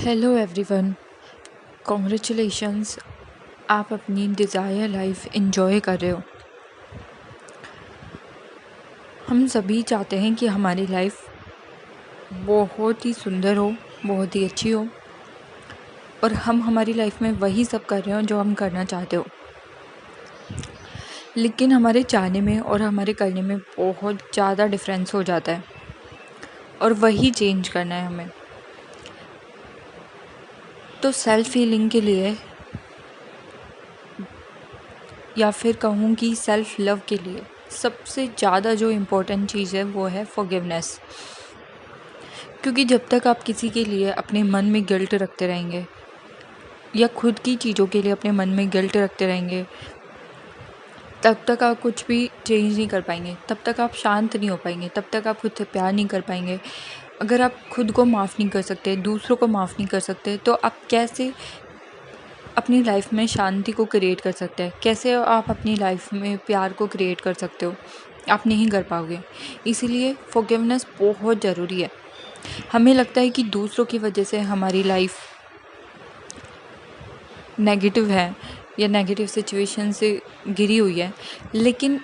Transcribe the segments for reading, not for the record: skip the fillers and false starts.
Hello everyone, congratulations. आप अपनी desire life enjoy कर रहे हो। हम सभी चाहते हैं कि हमारी लाइफ बहुत ही सुंदर हो, बहुत ही अच्छी हो, और हम हमारी लाइफ में वही सब कर रहे हो जो हम करना चाहते हो। लेकिन हमारे चाहने में और हमारे करने में बहुत ज़्यादा डिफरेंस हो जाता है, और वही चेंज करना है हमें। तो सेल्फ हीलिंग के लिए, या फिर कहूँ कि सेल्फ लव के लिए, सबसे ज़्यादा जो इम्पोर्टेंट चीज़ है वो है फॉरगिवनेस। क्योंकि जब तक आप किसी के लिए अपने मन में गिल्ट रखते रहेंगे, या खुद की चीज़ों के लिए अपने मन में गिल्ट रखते रहेंगे, तब तक आप कुछ भी चेंज नहीं कर पाएंगे, तब तक आप शांत नहीं हो पाएंगे, तब तक आप खुद से प्यार नहीं कर पाएंगे। अगर आप खुद को माफ़ नहीं कर सकते, दूसरों को माफ़ नहीं कर सकते, तो आप कैसे अपनी लाइफ में शांति को क्रिएट कर सकते हैं? कैसे आप अपनी लाइफ में प्यार को क्रिएट कर सकते हो? आप नहीं कर पाओगे। इसीलिए फॉरगिवनेस बहुत ज़रूरी है। हमें लगता है कि दूसरों की वजह से हमारी लाइफ नेगेटिव है या नेगेटिव सिचुएशन से घिरी हुई है, लेकिन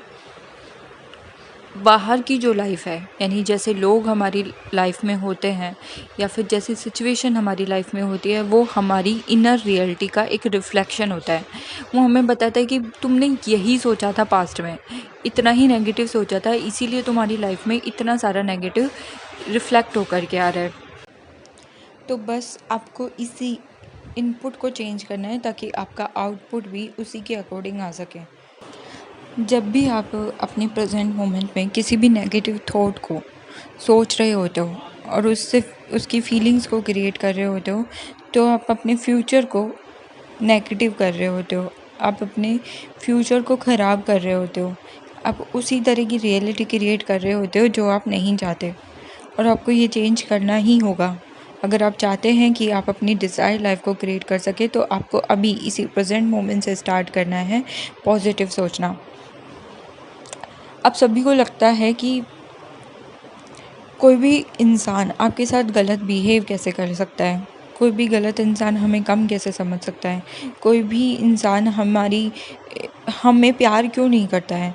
बाहर की जो लाइफ है, यानी जैसे लोग हमारी लाइफ में होते हैं या फिर जैसी सिचुएशन हमारी लाइफ में होती है, वो हमारी इनर रियलिटी का एक रिफ्लेक्शन होता है। वो हमें बताता है कि तुमने यही सोचा था पास्ट में, इतना ही नेगेटिव सोचा था, इसीलिए तुम्हारी लाइफ में इतना सारा नेगेटिव रिफ्लेक्ट होकर के आ रहा है। तो बस आपको इसी इनपुट को चेंज करना है ताकि आपका आउटपुट भी उसी के अकॉर्डिंग आ सके। जब भी आप अपने प्रेजेंट मोमेंट में किसी भी नेगेटिव थॉट को सोच रहे होते हो और उससे उसकी फीलिंग्स को क्रिएट कर रहे होते हो, तो आप अपने फ्यूचर को नेगेटिव कर रहे होते हो, आप अपने फ्यूचर को ख़राब कर रहे होते हो, आप उसी तरह की रियलिटी क्रिएट कर रहे होते हो जो आप नहीं चाहते। और आपको ये चेंज करना ही होगा। अगर आप चाहते हैं कि आप अपनी डिज़ायर लाइफ को क्रिएट कर सके, तो आपको अभी इसी प्रेजेंट मोमेंट से स्टार्ट करना है पॉजिटिव सोचना। आप सभी को लगता है कि कोई भी इंसान आपके साथ गलत बिहेव कैसे कर सकता है, कोई भी गलत इंसान हमें कम कैसे समझ सकता है, कोई भी इंसान हमें प्यार क्यों नहीं करता है।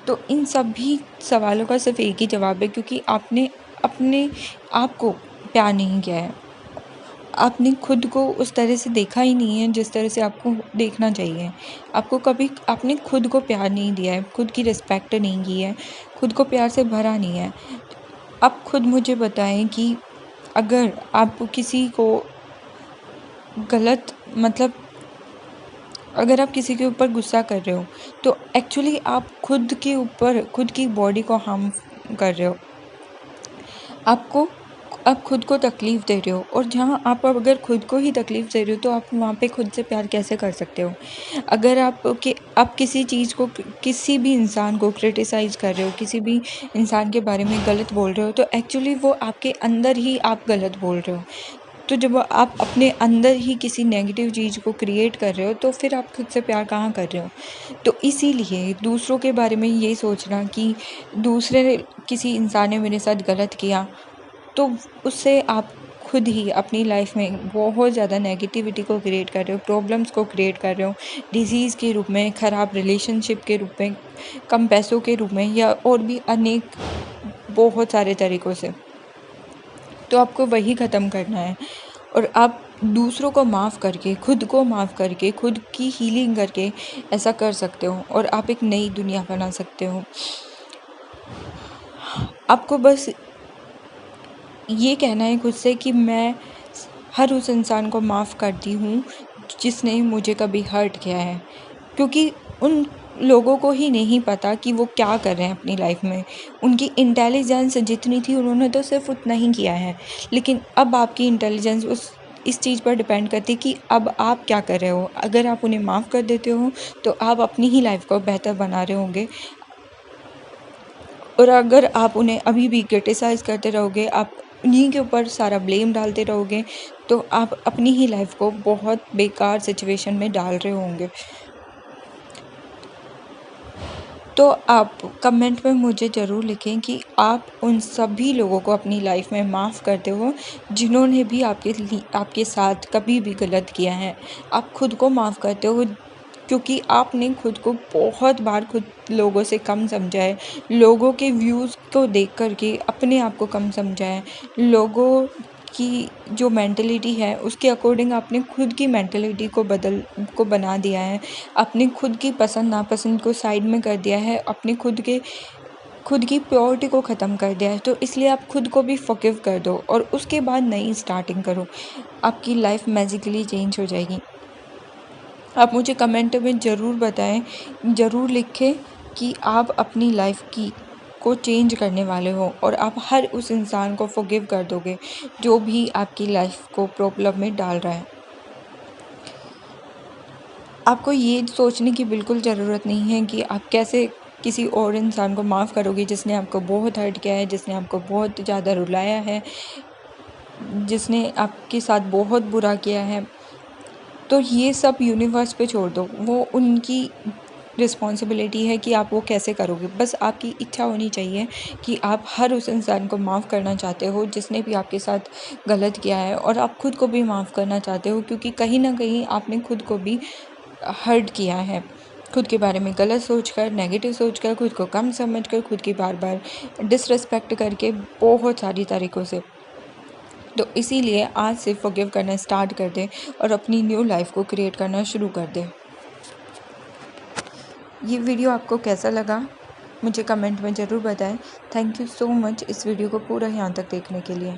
तो इन सभी सवालों का सिर्फ एक ही जवाब है, क्योंकि आपने अपने आप को प्यार नहीं किया है। आपने खुद को उस तरह से देखा ही नहीं है जिस तरह से आपको देखना चाहिए। आपने खुद को प्यार नहीं दिया है, खुद की रिस्पेक्ट नहीं की है, खुद को प्यार से भरा नहीं है। आप खुद मुझे बताएं कि अगर आप किसी को गलत मतलब अगर आप किसी के ऊपर गुस्सा कर रहे हो, तो एक्चुअली आप खुद के ऊपर खुद की बॉडी को हार्म कर रहे हो। आप खुद को तकलीफ़ दे रहे हो, और जहाँ आप अगर खुद को ही तकलीफ़ दे रहे हो, तो आप वहाँ पे खुद से प्यार कैसे कर सकते हो? अगर आप किसी चीज़ को, किसी भी इंसान को क्रिटिसाइज़ कर रहे हो, किसी भी इंसान के बारे में गलत बोल रहे हो, तो एक्चुअली वो आपके अंदर ही आप गलत बोल रहे हो। तो जब आप अपने अंदर ही किसी नेगेटिव चीज़ को क्रिएट कर रहे हो, तो फिर आप खुद से प्यार कहाँ कर रहे हो? तो इसीलिए दूसरों के बारे में ये सोचना कि किसी इंसान ने मेरे साथ गलत किया, तो उससे आप खुद ही अपनी लाइफ में बहुत ज़्यादा नेगेटिविटी को क्रिएट कर रहे हो, प्रॉब्लम्स को क्रिएट कर रहे हो, डिज़ीज़ के रूप में, ख़राब रिलेशनशिप के रूप में, कम पैसों के रूप में, या और भी अनेक बहुत सारे तरीक़ों से। तो आपको वही ख़त्म करना है, और आप दूसरों को माफ़ करके, खुद को माफ़ करके, खुद की हीलिंग करके ऐसा कर सकते हो, और आप एक नई दुनिया बना सकते हो। आपको बस ये कहना है खुद से कि मैं हर उस इंसान को माफ़ करती हूँ जिसने मुझे कभी हर्ट किया है, क्योंकि उन लोगों को ही नहीं पता कि वो क्या कर रहे हैं अपनी लाइफ में। उनकी इंटेलिजेंस जितनी थी, उन्होंने तो सिर्फ उतना ही किया है, लेकिन अब आपकी इंटेलिजेंस इस चीज़ पर डिपेंड करती है कि अब आप क्या कर रहे हो। अगर आप उन्हें माफ़ कर देते हो, तो आप अपनी ही लाइफ को बेहतर बना रहे होंगे, और अगर आप उन्हें अभी भी क्रिटिसाइज़ करते रहोगे, आप उन्हीं के ऊपर सारा ब्लेम डालते रहोगे, तो आप अपनी ही लाइफ को बहुत बेकार सिचुएशन में डाल रहे होंगे। तो आप कमेंट में मुझे ज़रूर लिखें कि आप उन सभी लोगों को अपनी लाइफ में माफ़ करते हो जिन्होंने भी आपके साथ कभी भी गलत किया है। आप खुद को माफ़ करते हो क्योंकि आपने खुद को बहुत बार खुद लोगों से कम समझा है, लोगों के व्यूज़ को देख कर के अपने आप को कम समझा है, लोगों की जो मेंटलिटी है उसके अकॉर्डिंग आपने खुद की मेंटलिटी को बना दिया है, अपनी खुद की पसंद नापसंद को साइड में कर दिया है, अपने खुद की प्योरिटी को ख़त्म कर दिया है। तो इसलिए आप खुद को भी फ़ॉरगिव कर दो और उसके बाद नई स्टार्टिंग करो, आपकी लाइफ मैजिकली चेंज हो जाएगी। आप मुझे कमेंट में ज़रूर बताएं, ज़रूर लिखें कि आप अपनी लाइफ को चेंज करने वाले हो और आप हर उस इंसान को फ़ॉरगिव कर दोगे जो भी आपकी लाइफ को प्रॉब्लम में डाल रहा है। आपको ये सोचने की बिल्कुल ज़रूरत नहीं है कि आप कैसे किसी और इंसान को माफ़ करोगे जिसने आपको बहुत हर्ट किया है, जिसने आपको बहुत ज़्यादा रुलाया है, जिसने आपके साथ बहुत बुरा किया है। तो ये सब यूनिवर्स पे छोड़ दो, वो उनकी रिस्पॉन्सिबिलिटी है कि आप वो कैसे करोगे। बस आपकी इच्छा होनी चाहिए कि आप हर उस इंसान को माफ़ करना चाहते हो जिसने भी आपके साथ गलत किया है और आप खुद को भी माफ़ करना चाहते हो क्योंकि कहीं ना कहीं आपने खुद को भी हर्ट किया है, खुद के बारे में गलत सोचकर, नेगेटिव सोचकर, खुद को कम समझकर, खुद की बार बार डिसरिस्पेक्ट करके, बहुत सारी तरीक़ों से। तो इसीलिए आज से फ़ॉरगिव करना स्टार्ट कर दें और अपनी न्यू लाइफ को क्रिएट करना शुरू कर दें। ये वीडियो आपको कैसा लगा मुझे कमेंट में ज़रूर बताएं। थैंक यू सो मच इस वीडियो को पूरा यहाँ तक देखने के लिए।